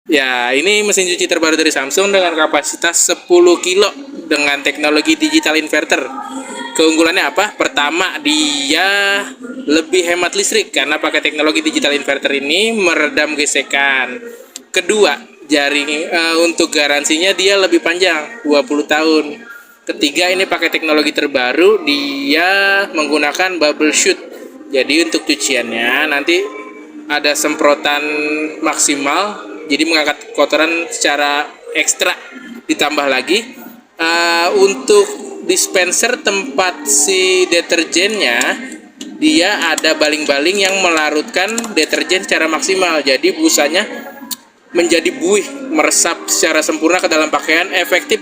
Ya, ini mesin cuci terbaru dari Samsung dengan kapasitas 10 kilo dengan teknologi digital inverter. Keunggulannya apa? Pertama, dia lebih hemat listrik karena pakai teknologi digital inverter ini meredam gesekan. Kedua, jaring untuk garansinya dia lebih panjang, 20 tahun. Ketiga, ini pakai teknologi terbaru, dia menggunakan bubble shoot. Jadi untuk cuciannya nanti ada semprotan maksimal, jadi mengangkat kotoran secara ekstra. Ditambah lagi untuk dispenser tempat si deterjennya, dia ada baling-baling yang melarutkan deterjen secara maksimal, jadi busanya menjadi buih, meresap secara sempurna ke dalam pakaian, efektif